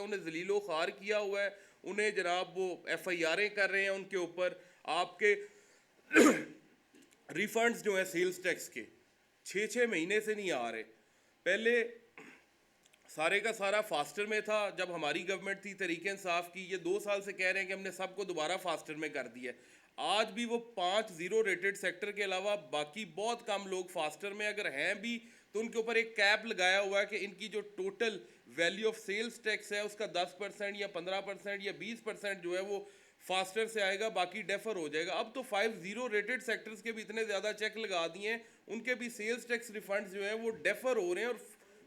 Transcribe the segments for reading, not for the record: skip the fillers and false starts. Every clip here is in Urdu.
ہے, انہیں ذلیل و خوار کیا ہوا ہے, انہیں جناب وہ ایف آئی آریں کر رہے ہیں ان کے اوپر. آپ کے ریفنڈز جو ہیں سیلز ٹیکس کے 6 مہینے سے نہیں آ رہے. پہلے سارے کا سارا فاسٹر میں تھا جب ہماری گورنمنٹ تھی تحریک انصاف کی, یہ 2 سال سے کہہ رہے ہیں کہ ہم نے سب کو دوبارہ فاسٹر میں کر دیا ہے. آج بھی وہ 5 زیرو ریٹڈ سیکٹر کے علاوہ باقی بہت کم لوگ فاسٹر میں اگر ہیں بھی تو ان کے اوپر ایک کیپ لگایا ہوا ہے کہ ان کی جو total value of sales tax ہے اس کا 10% یا 15% یا 20% جو ہے وہ فاسٹر سے آئے گا, باقی ڈیفر ہو جائے گا. اب تو 5 زیرو ریٹڈ سیکٹرز کے بھی اتنے زیادہ چیک لگا دیے ہیں, ان کے بھی سیلز ٹیکس ریفنڈز جو ہیں وہ ڈیفر ہو رہے ہیں, اور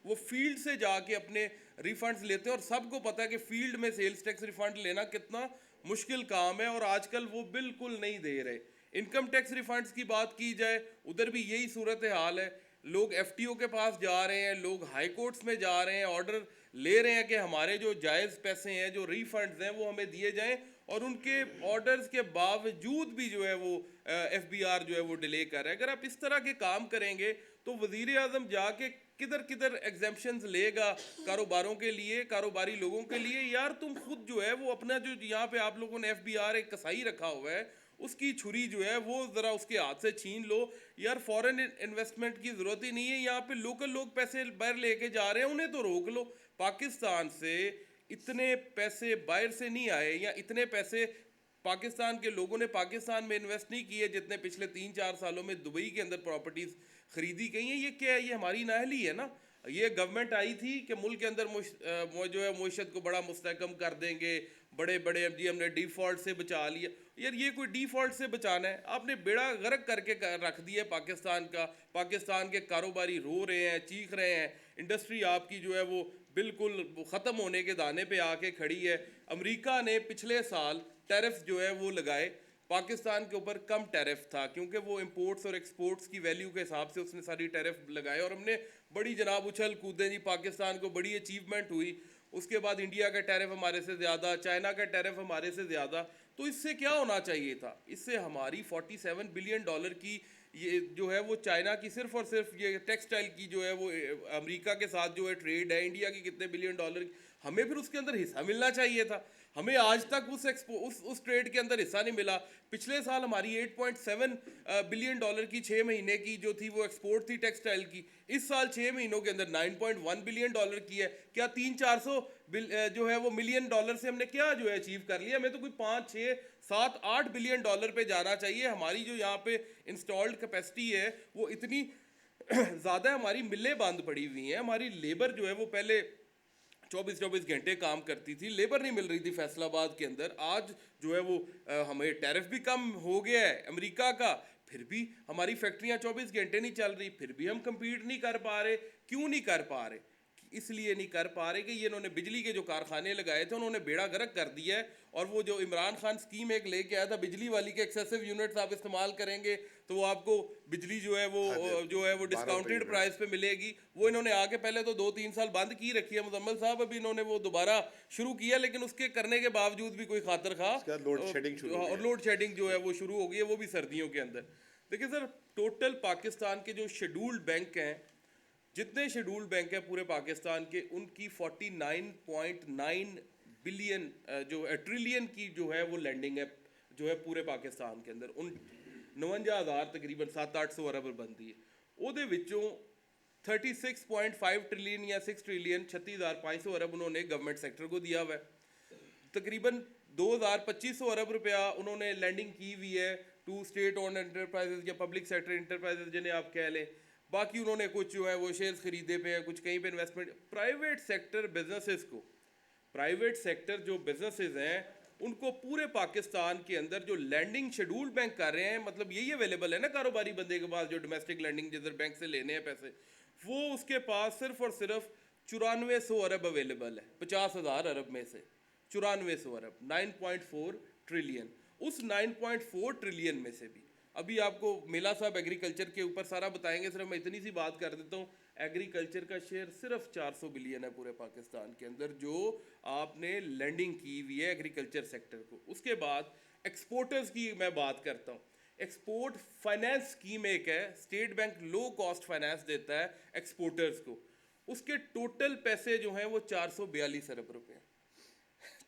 وہ فیلڈ سے جا کے اپنے ریفنڈز لیتے ہیں. اور سب کو پتہ ہے کہ فیلڈ میں سیلز ٹیکس ریفنڈ لینا کتنا مشکل کام ہے, اور آج کل وہ بالکل نہیں دے رہے. انکم ٹیکس ریفنڈز کی بات کی جائے ادھر بھی یہی صورت حال ہے. لوگ ایف ٹی او کے پاس جا رہے ہیں, لوگ ہائی کورٹس میں جا رہے ہیں, آرڈر لے رہے ہیں کہ ہمارے جو جائز پیسے ہیں, جو ریفنڈز ہیں وہ ہمیں دیے جائیں, اور ان کے آرڈرز کے باوجود بھی جو ہے وہ ایف بی آر جو ہے وہ ڈیلے کر رہا ہے. اگر آپ اس طرح کے کام کریں گے تو وزیر اعظم جا کے کدھر ایگزیمپشنز لے گا کاروباروں کے لیے, کاروباری لوگوں کے لیے. یار تم خود جو ہے وہ اپنا جو یہاں پہ آپ لوگوں نے ایف بی آر ایک کسائی رکھا ہوا ہے, اس کی چھری جو ہے وہ ذرا اس کے ہاتھ سے چھین لو. یار فورن انویسٹمنٹ کی ضرورت ہی نہیں ہے, یہاں پہ لوکل لوگ پیسے باہر لے کے جا رہے ہیں, انہیں تو روک لو. پاکستان سے اتنے پیسے باہر سے نہیں آئے, یا اتنے پیسے پاکستان کے لوگوں نے پاکستان میں انویسٹ نہیں کیے جتنے پچھلے 3-4 سالوں میں دبئی کے اندر پراپرٹیز خریدی گئی ہیں. یہ کیا ہے؟ یہ ہماری نااہلی ہے نا. یہ گورنمنٹ آئی تھی کہ ملک کے اندر جو ہے معیشت کو بڑا مستحکم کر دیں گے, بڑے جی ہم نے ڈیفالٹ سے بچا لیا. یار یہ کوئی ڈیفالٹ سے بچانا ہے؟ آپ نے بیڑا غرق کر کے رکھ دیا ہے پاکستان کا. پاکستان کے کاروباری رو رہے ہیں, چیخ رہے ہیں, انڈسٹری آپ کی جو ہے وہ بالکل ختم ہونے کے دانے پہ آ کے کھڑی ہے. امریکہ نے پچھلے سال ٹیرف جو ہے وہ لگائے, پاکستان کے اوپر کم ٹیرف تھا کیونکہ وہ امپورٹس اور ایکسپورٹس کی ویلیو کے حساب سے اس نے ساری ٹیرف لگائے, اور ہم نے بڑی جناب اچھل کودیں جی, پاکستان کو بڑی اچیومنٹ ہوئی. اس کے بعد انڈیا کا ٹیرف ہمارے سے زیادہ, چائنا کا ٹیرف ہمارے سے زیادہ. تو اس سے کیا ہونا چاہیے تھا؟ اس سے ہماری $47 بلین کی یہ جو ہے وہ چائنا کی صرف اور صرف یہ ٹیکسٹائل کی جو ہے وہ امریکہ کے ساتھ جو ہے ٹریڈ ہے, انڈیا کی کتنے $بلین, ہمیں پھر اس کے اندر حصہ ملنا چاہیے تھا. ہمیں آج تک اس ٹریڈ کے اندر حصہ نہیں ملا. پچھلے سال ہماری $8.7 بلین کی 6 مہینے کی جو تھی وہ ایکسپورٹ تھی ٹیکسٹائل کی. اس سال 6 مہینوں کے اندر $9.1 بلین کی ہے. کیا 300-400 جو ہے وہ ملین ڈالر سے ہم نے کیا جو ہے اچیو کر لیا؟ ہمیں تو کوئی 5-6-7-8 بلین ڈالر پہ جانا چاہیے. ہماری جو یہاں پہ انسٹالڈ کیپیسٹی ہے وہ اتنی زیادہ, ہماری ملیں بند پڑی ہوئی ہیں, ہماری لیبر جو ہے وہ پہلے 24 گھنٹے کام کرتی تھی, لیبر نہیں مل رہی تھی فیصل آباد کے اندر. آج جو ہے وہ ہمیں ٹیرف بھی کم ہو گیا ہے امریکہ کا, پھر بھی ہماری فیکٹریاں 24 گھنٹے نہیں چل رہی, پھر بھی ہم کمپیٹ نہیں کر پا رہے. کیوں نہیں کر پا رہے؟ اس لیے نہیں کر پا رہے کہ یہ انہوں نے بجلی کے جو کارخانے لگائے تھے انہوں نے بیڑا غرق کر دیا ہے. اور وہ جو عمران خان اسکیم ایک لے کے آیا تھا بجلی والی کے, ایکسیسو یونٹس آپ استعمال کریں گے تو وہ آپ کو بجلی جو ہے وہ ڈسکاؤنٹڈ پرائز پہ ملے گی, وہ انہوں نے آ کے پہلے تو 2-3 سال بند کی رکھی ہے مزمل صاحب, ابھی انہوں نے وہ دوبارہ شروع کیا, لیکن اس کے کرنے کے باوجود بھی کوئی خاطر خواہ, اور لوڈ شیڈنگ جو ہے وہ شروع ہو گئی ہے, وہ بھی سردیوں کے اندر. دیکھیں سر, ٹوٹل پاکستان کے جو شیڈولڈ بینک ہیں, جتنے شیڈولڈ بینک ہیں پورے پاکستان کے, ان کی 49.9 بلین جو ٹریلین کی جو ہے وہ لینڈنگ ہے جو ہے پورے پاکستان کے اندر. ان 49,000 تقریباً 700-800 ارب بنتی ہے, وہ 36.5 ٹریلین یا 6 ٹریلین 36,500 ارب انہوں نے گورنمنٹ سیکٹر کو دیا ہوا ہے. تقریباً 2,250 ارب روپیہ انہوں نے لینڈنگ کی ہوئی ہے ٹو اسٹیٹ اونڈ انٹرپرائزز یا پبلک سیکٹر انٹرپرائزز جنہیں آپ کہہ لیں. باقی انہوں نے کچھ جو ہے وہ شیئرز خریدے پہ ہیں, کچھ کہیں پہ انویسٹمنٹ. پرائیویٹ سیکٹر بزنسز کو, پرائیویٹ سیکٹر جو بزنسز ہیں ان کو پورے پاکستان کے اندر جو لینڈنگ شیڈول بینک کر رہے ہیں, مطلب یہی اویلیبل ہے نا کاروباری بندے کے پاس جو ڈومیسٹک لینڈنگ جدھر بینک سے لینے ہیں پیسے, وہ اس کے پاس صرف اور صرف 9400 ارب اویلیبل ہے 50,000 ارب میں سے. 9400 ارب 9.4 ٹریلین. اس 9.4 ٹریلین میں سے بھی ابھی آپ کو میلا صاحب ایگریکلچر کے اوپر سارا بتائیں گے, صرف میں اتنی سی بات کر دیتا ہوں. ایگریکلچر کا شیئر صرف 400 بلین ہے پورے پاکستان کے اندر جو آپ نے لینڈنگ کی ہوئی ہے ایگریکلچر سیکٹر کو. اس کے بعد ایکسپورٹرز کی میں بات کرتا ہوں. ایکسپورٹ فائنینس اسکیم ایک ہے, state bank low cost finance دیتا ہے ایکسپورٹرز کو, اس کے ٹوٹل پیسے جو ہیں وہ 442 ارب روپے ہیں.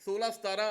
16, 17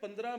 $15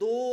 2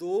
2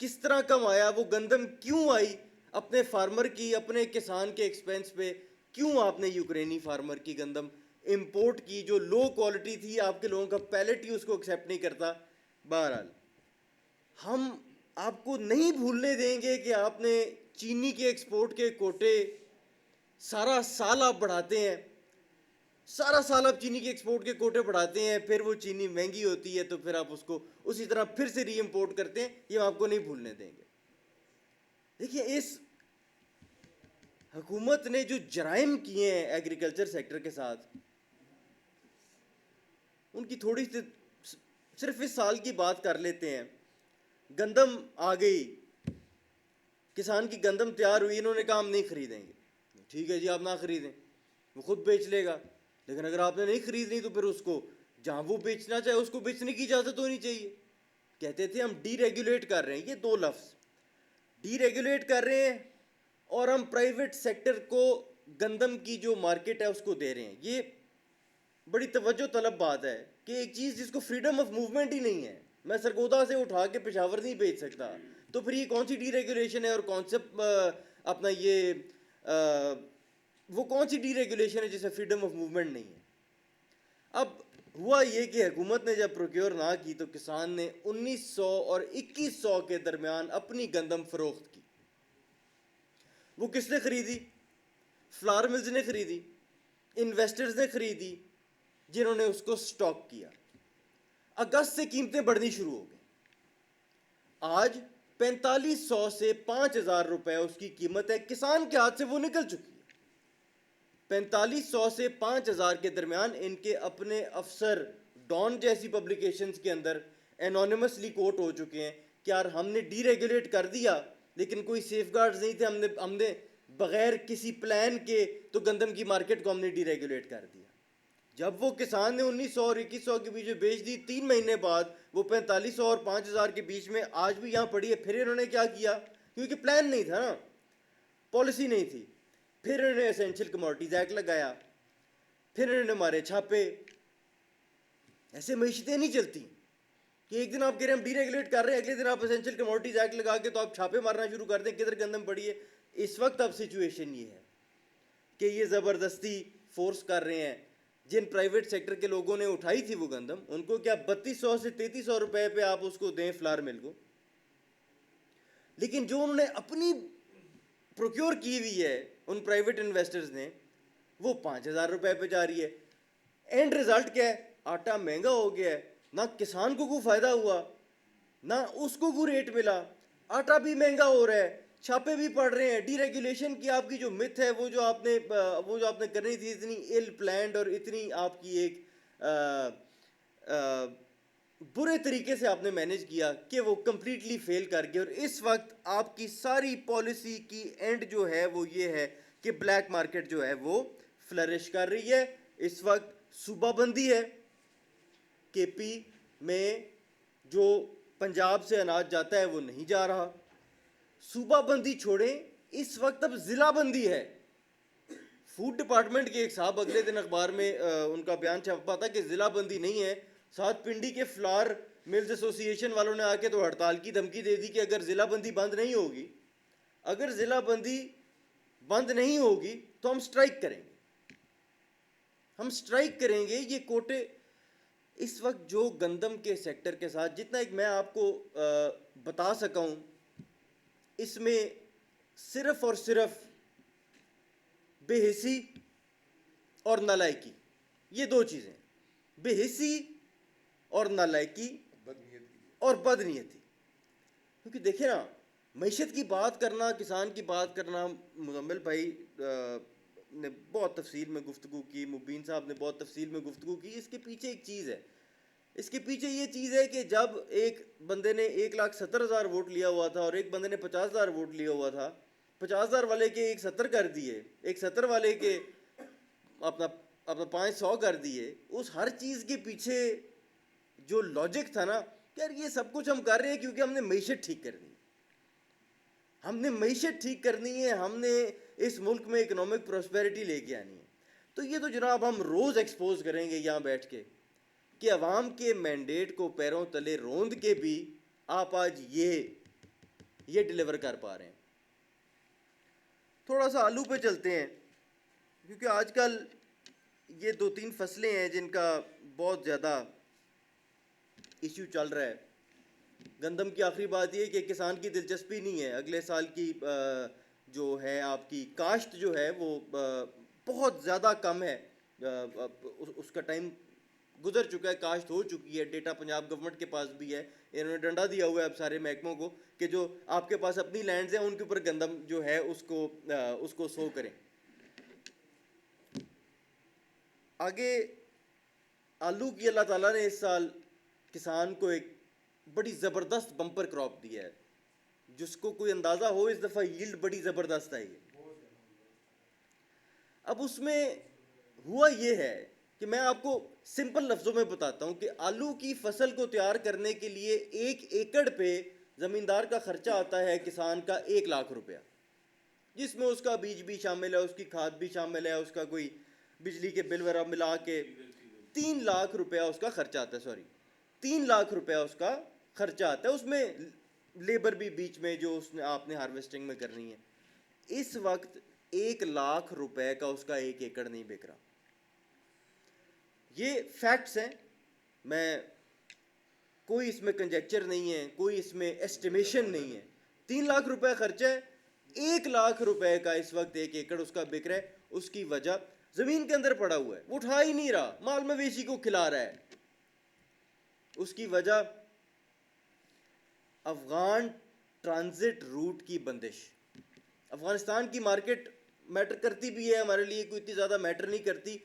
کس طرح کم آیا, وہ گندم کیوں آئی اپنے فارمر کی, اپنے کسان کے ایکسپینس پہ, کیوں آپ نے یوکرینی فارمر کی گندم امپورٹ کی جو لو کوالٹی تھی, آپ کے لوگوں کا پیلٹ ہی اس کو ایکسیپٹ نہیں کرتا. بہرحال ہم آپ کو نہیں بھولنے دیں گے کہ آپ نے چینی کے ایکسپورٹ کے کوٹے سارا سال آپ بڑھاتے ہیں, سارا سال آپ چینی کے ایکسپورٹ کے کوٹے بڑھاتے ہیں, پھر وہ چینی مہنگی ہوتی ہے تو پھر آپ اس کو اسی طرح پھر سے ری امپورٹ کرتے ہیں. یہ ہم آپ کو نہیں بھولنے دیں گے. دیکھیے اس حکومت نے جو جرائم کیے ہیں ایگریکلچر سیکٹر کے ساتھ, ان کی تھوڑی سی صرف اس سال کی بات کر لیتے ہیں. گندم آ گئی, کسان کی گندم تیار ہوئی, انہوں نے کہا ہم نہیں خریدیں گے. ٹھیک ہے جی, آپ نہ خریدیں, وہ خود بیچ لے گا. لیکن اگر آپ نے نہیں خریدنی تو پھر اس کو جہاں وہ بیچنا چاہے اس کو بیچنے کی اجازت ہونی چاہیے. کہتے تھے ہم ڈی ریگولیٹ کر رہے ہیں, یہ دو لفظ ڈی ریگولیٹ کر رہے ہیں اور ہم پرائیویٹ سیکٹر کو گندم کی جو مارکیٹ ہے اس کو دے رہے ہیں. یہ بڑی توجہ طلب بات ہے کہ ایک چیز جس کو فریڈم آف موومنٹ ہی نہیں ہے, میں سرگودا سے اٹھا کے پشاور نہیں بیچ سکتا, تو پھر یہ کون سی ڈی ریگولیشن ہے اور کون سے اپنا یہ وہ کون سی ڈی ریگولیشن ہے جسے فریڈم آف موومنٹ نہیں ہے. اب ہوا یہ کہ حکومت نے جب پروکیور نہ کی تو کسان نے 1900 اور 2100 کے درمیان اپنی گندم فروخت کی. وہ کس نے خریدی؟ فلاور ملز نے خریدی, انویسٹرز نے خریدی, جنہوں نے اس کو سٹاک کیا. اگست سے قیمتیں بڑھنی شروع ہو گئی. آج 4500 سے 5000 روپے اس کی قیمت ہے, کسان کے ہاتھ سے وہ نکل چکی ہے. 4500 سے 5000 کے درمیان ان کے اپنے افسر ڈان جیسی پبلیکیشنز کے اندر انونیمسلی کوٹ ہو چکے ہیں کہ یار ہم نے ڈی ریگولیٹ کر دیا لیکن کوئی سیف گارڈز نہیں تھے, ہم نے بغیر کسی پلان کے تو گندم کی مارکیٹ کو ہم نے ڈی ریگولیٹ کر دیا. جب وہ کسان نے 1900 اور 2100 کے بیچ میں بیچ دی, 3 مہینے بعد وہ 4500 اور 5000 کے بیچ میں آج بھی یہاں پڑی ہے. پھر انہوں نے کیا کیا, کیونکہ پلان نہیں تھا نا, پالیسی نہیں تھی, پھر انہوں نے اسینشل کموڈٹیز ایکٹ لگایا, پھر انہوں نے مارے چھاپے. ایسے معیشتیں نہیں چلتی کہ ایک دن آپ کہہ رہے ہیں ہم ڈی ریگولیٹ کر رہے ہیں, اگلے دن آپ اسینشل کموڈٹیز ایکٹ لگا کے تو آپ چھاپے مارنا شروع کر دیں کدھر گندم پڑی ہے. اس وقت اب سچویشن یہ ہے کہ یہ زبردستی فورس کر رہے ہیں. جن پرائیویٹ سیکٹر کے لوگوں نے اٹھائی تھی وہ گندم, ان کو کیا 3200 سے 3300 روپے پہ آپ اس کو دیں فلاور مل کو, لیکن جو انہوں نے اپنی پروکیور کی ہوئی ہے ان پرائیویٹ انویسٹرز نے, وہ 5000 روپے پہ جا رہی ہے. اینڈ رزلٹ کیا ہے, آٹا مہنگا ہو گیا ہے, نہ کسان کو کوئی فائدہ ہوا نہ اس کو کوئی ریٹ ملا, آٹا بھی مہنگا ہو رہا ہے, چھاپے بھی پڑ رہے ہیں. ڈی ریگولیشن کی آپ کی جو مت ہے, وہ جو آپ نے کرنی تھی, اتنی ایل پلانڈ اور اتنی آپ کی ایک برے طریقے سے آپ نے مینیج کیا کہ وہ کمپلیٹلی فیل کر گئے. اور اس وقت آپ کی ساری پالیسی کی اینڈ جو ہے وہ یہ ہے کہ بلیک مارکیٹ جو ہے وہ فلرش کر رہی ہے. اس وقت صوبہ بندی ہے, کے پی میں جو پنجاب سے اناج جاتا ہے وہ نہیں جا رہا. صوبہ بندی چھوڑیں, اس وقت اب ضلع بندی ہے. فوڈ ڈپارٹمنٹ کے ایک صاحب اگلے دن اخبار میں ان کا بیان چھپا تھا کہ ضلع بندی نہیں ہے. ساتھ پنڈی کے فلاور ملز ایسوسی ایشن والوں نے آ کے تو ہڑتال کی دھمکی دے دی کہ اگر ضلع بندی بند نہیں ہوگی, اگر ضلع بندی بند نہیں ہوگی تو ہم سٹرائک کریں گے, ہم سٹرائک کریں گے. یہ کوٹے اس وقت جو گندم کے سیکٹر کے ساتھ جتنا ایک میں آپ کو بتا سکا ہوں, اس میں صرف اور صرف بے حسی اور نالائکی, یہ دو چیزیں, بے حسی اور نالائکی اور بدنیتی. کیونکہ دیکھیں نا, معیشت کی بات کرنا, کسان کی بات کرنا, مزمل بھائی نے بہت تفصیل میں گفتگو کی, مبین صاحب نے بہت تفصیل میں گفتگو کی. اس کے پیچھے ایک چیز ہے, اس کے پیچھے یہ چیز ہے کہ جب ایک بندے نے 1,70,000 ووٹ لیا ہوا تھا اور ایک بندے نے 50,000 ووٹ لیا ہوا تھا, 50,000 والے کے 170 کر دیے, 170 والے کے اپنا 500 کر دیے. اس ہر چیز کے پیچھے جو لاجک تھا نا, یار یہ سب کچھ ہم کر رہے ہیں کیونکہ ہم نے معیشت ٹھیک کرنی ہے, ہم نے معیشت ٹھیک کرنی ہے, ہم نے اس ملک میں اکنامک پراسپیرٹی لے کے آنی ہے. تو یہ تو جناب ہم روز ایکسپوز کریں گے یہاں بیٹھ کے کہ عوام کے مینڈیٹ کو پیروں تلے روند کے بھی آپ آج یہ یہ ڈیلیور کر پا رہے ہیں. تھوڑا سا آلو پہ چلتے ہیں, کیونکہ آج کل یہ 2-3 فصلیں ہیں جن کا بہت زیادہ ایشو چل رہا ہے. گندم کی آخری بات یہ کہ کسان کی دلچسپی نہیں ہے. اگلے سال کی جو ہے آپ کی کاشت جو ہے وہ بہت زیادہ کم ہے. اس کا ٹائم گزر چکا ہے, کاشت ہو چکی ہے. ڈیٹا پنجاب گورنمنٹ کے پاس بھی ہے. انہوں نے ڈنڈا دیا ہوا ہے اب سارے محکموں کو کہ جو آپ کے پاس اپنی لینڈز ہیں ان کے اوپر گندم جو ہے اس کو سو کریں. آگے آلو کی اللہ تعالیٰ نے اس سال کسان کو ایک بڑی زبردست بمپر کراپ دیا ہے, جس کو کوئی اندازہ ہو اس دفعہ ییلڈ بڑی زبردست آئی ہے. اب اس میں ہوا یہ ہے کہ میں آپ کو سمپل لفظوں میں بتاتا ہوں کہ آلو کی فصل کو تیار کرنے کے لیے 1 ایکڑ پہ زمیندار کا خرچہ آتا ہے کسان کا 1 لاکھ روپیہ, جس میں اس کا بیج بھی شامل ہے, اس کی کھاد بھی شامل ہے, اس کا کوئی بجلی کے بل وغیرہ ملا کے 3 لاکھ روپیہ اس کا خرچہ آتا ہے. 3 لاکھ روپیہ اس کا خرچہ آتا ہے. اس میں لیبر بھی بیچ میں جو آپ نے ہارویسٹنگ میں کرنی ہے. اس وقت 1 لاکھ روپے کا اس کا 1 ایکڑ نہیں بک رہا. یہ فیکٹس ہیں, میں کوئی اس میں کنجیکچر نہیں ہے, کوئی اس میں ایسٹیمیشن نہیں ہے. 3 لاکھ روپے خرچہ ہے, 1 لاکھ روپے کا اس وقت 1 ایکڑ اس کا بک رہا ہے. اس کی وجہ زمین کے اندر پڑا ہوا ہے, وہ اٹھا ہی نہیں رہا, مال مویشی کو کھلا رہا ہے. اس کی وجہ افغان ٹرانزٹ روٹ کی بندش. افغانستان کی مارکیٹ میٹر کرتی بھی ہے, ہمارے لیے کوئی اتنی زیادہ میٹر نہیں کرتی.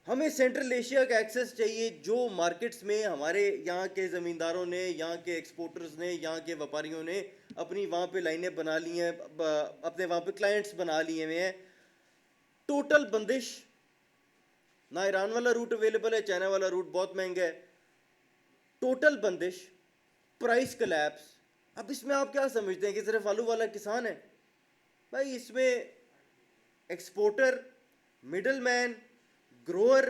ہمیں سینٹرل ایشیا کا ایکسیس چاہیے, جو مارکیٹس میں ہمارے یہاں کے زمینداروں نے, یہاں کے ایکسپورٹرز نے, یہاں کے وپاریوں نے اپنی وہاں پہ لائنیں بنا لی ہیں, اپنے وہاں پہ کلائنٹس بنا لیے ہوئے ہیں. ٹوٹل بندش, نہ ایران والا روٹ اویلیبل ہے, چائنا والا روٹ بہت مہنگا ہے. ٹوٹل بندش, پرائس کلیپس. اب اس میں آپ کیا سمجھتے ہیں کہ صرف آلو والا کسان ہے؟ بھائی اس میں ایکسپورٹر, مڈل مین, گروور,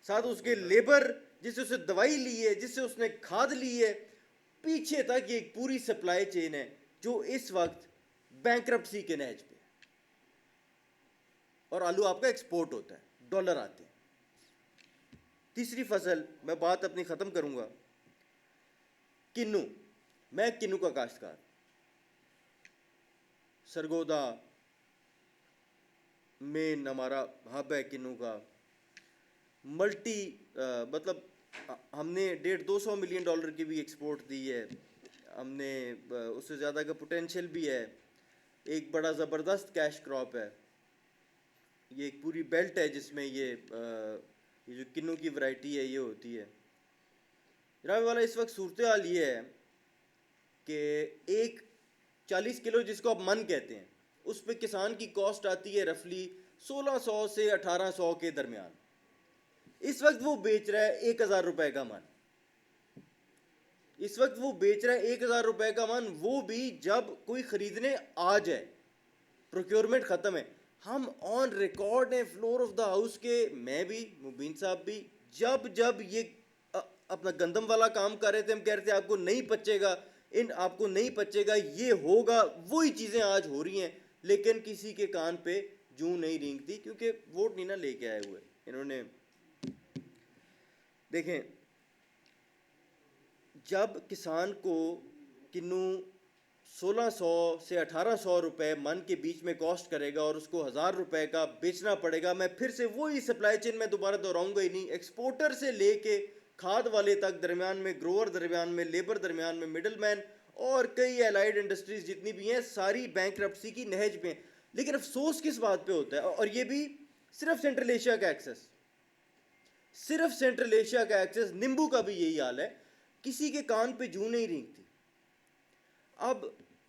ساتھ اس کے لیبر جس سے اسے دوائی لی ہے, جس سے اس نے کھاد لی ہے, پیچھے تک یہ ایک پوری سپلائی چین ہے جو اس وقت بینکرپسی کے نہج پہ. اور آلو آپ کا ایکسپورٹ ہوتا ہے, ڈالر آتے ہیں. تیسری فصل, میں بات اپنی ختم کروں گا, کنو. میں کنو کا کاشتکار, سرگودا مین ہمارا ہب ہے کنو کا. ملٹی مطلب ہم نے $150-200 ملین کی بھی ایکسپورٹ دی ہے. ہم نے اس سے زیادہ کا پوٹینشیل بھی ہے. ایک بڑا زبردست کیش کراپ ہے. یہ ایک پوری بیلٹ ہے جس میں یہ جو کنو کی ورائٹی ہے یہ ہوتی ہے. جناب والا اس وقت صورتحال یہ ہے کہ ایک 40 کلو جس کو آپ من کہتے ہیں, اس پہ کسان کی کاسٹ آتی ہے رفلی 1600 سے 1800 کے درمیان. اس وقت وہ بیچ رہا ہے 1000 روپے کا من. اس وقت وہ بیچ رہا ہے 1000 روپے کا من, وہ بھی جب کوئی خریدنے آ جائے, پروکیورمنٹ ختم ہے. ہم آن ریکارڈ ہیں فلور آف دا ہاؤس کے, میں بھی, مبین صاحب بھی, جب یہ اپنا گندم والا کام کر رہے تھے, ہم کہہ رہے تھے آپ کو نہیں پچے گا, آپ کو نہیں پچے گا, یہ ہوگا. وہی چیزیں آج ہو رہی ہیں, لیکن کسی کے کان پہ جوں نہیں رینگتی, کیونکہ ووٹ نہیں نہ لے کے آئے ہوئے انہوں نے. دیکھیں, جب کسان کو کنو 1600 سے 1800 روپے من کے بیچ میں کاسٹ کرے گا اور اس کو 1000 روپے کا بیچنا پڑے گا, میں پھر سے وہی سپلائی چین میں دوبارہ دہراؤں گا ہی نہیں. ایکسپورٹر سے لے کے کھاد والے تک, درمیان میں گروور, درمیان میں لیبر, درمیان میں مڈل مین, اور کئی الائیڈ انڈسٹریز جتنی بھی ہیں ساری بینکرپسی کی نہج پہ ہیں. لیکن افسوس کس بات پہ ہوتا ہے, اور یہ بھی صرف سینٹرل ایشیا کا ایکسس, صرف سینٹرل ایشیا کا ایکسس. نیمبو کا بھی یہی حال ہے, کسی کے کان پہ جوں نہیں رینگتی. اب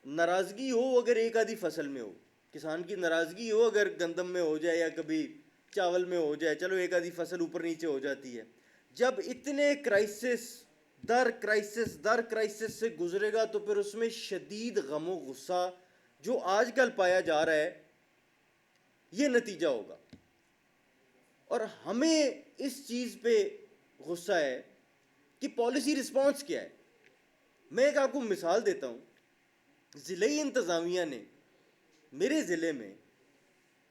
ناراضگی ہو اگر ایک آدھی فصل میں ہو, کسان کی ناراضگی ہو اگر گندم میں ہو جائے یا کبھی چاول میں ہو جائے, چلو ایک آدھی فصل اوپر نیچے ہو جاتی ہے. جب اتنے کرائسس در کرائسس سے گزرے گا تو پھر اس میں شدید غم و غصہ جو آج کل پایا جا رہا ہے یہ نتیجہ ہوگا. اور ہمیں اس چیز پہ غصہ ہے کہ پالیسی رسپانس کیا ہے. میں ایک آپ کو مثال دیتا ہوں. ضلعی انتظامیہ نے میرے ضلع میں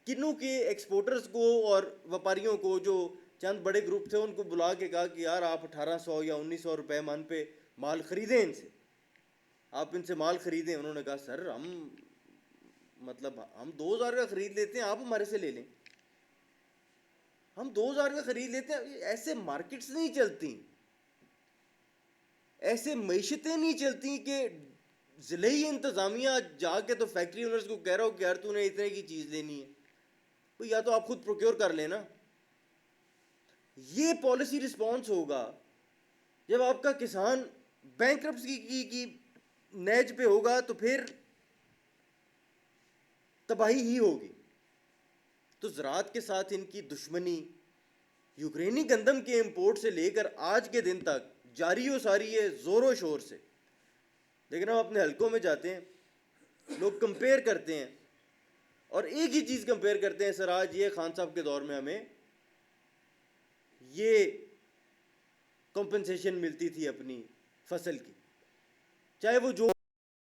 کنوں کے ایکسپورٹرز کو اور وپاریوں کو جو چند بڑے گروپ تھے ان کو بلا کے کہا کہ یار آپ 1800 یا 1900 روپے من پہ مال خریدیں ان سے, آپ ان سے مال خریدیں. انہوں نے کہا سر ہم 2000 کا خرید لیتے ہیں, آپ ہمارے سے لے لیں, ہم 2000 کا خرید لیتے ہیں. ایسے مارکیٹس نہیں چلتی, ایسے معیشتیں نہیں چلتی کہ ضلعی انتظامیہ جا کے تو فیکٹری اونرز کو کہہ رہا ہو کہ یار تو نے اتنے کی چیز لینی ہے, تو یا تو آپ خود پروکیور کر لینا. یہ پالیسی رسپانس ہوگا جب آپ کا کسان بینکرپسی کی نیج پہ ہوگا, تو پھر تباہی ہی ہوگی. تو زراعت کے ساتھ ان کی دشمنی یوکرینی گندم کے امپورٹ سے لے کر آج کے دن تک جاری و ساری ہے, زور و شور سے. لیکن ہم اپنے حلقوں میں جاتے ہیں, لوگ کمپیئر کرتے ہیں, اور ایک ہی چیز کمپیئر کرتے ہیں, سر آج یہ خان صاحب کے دور میں ہمیں یہ کمپنسیشن ملتی تھی اپنی فصل کی, چاہے وہ جو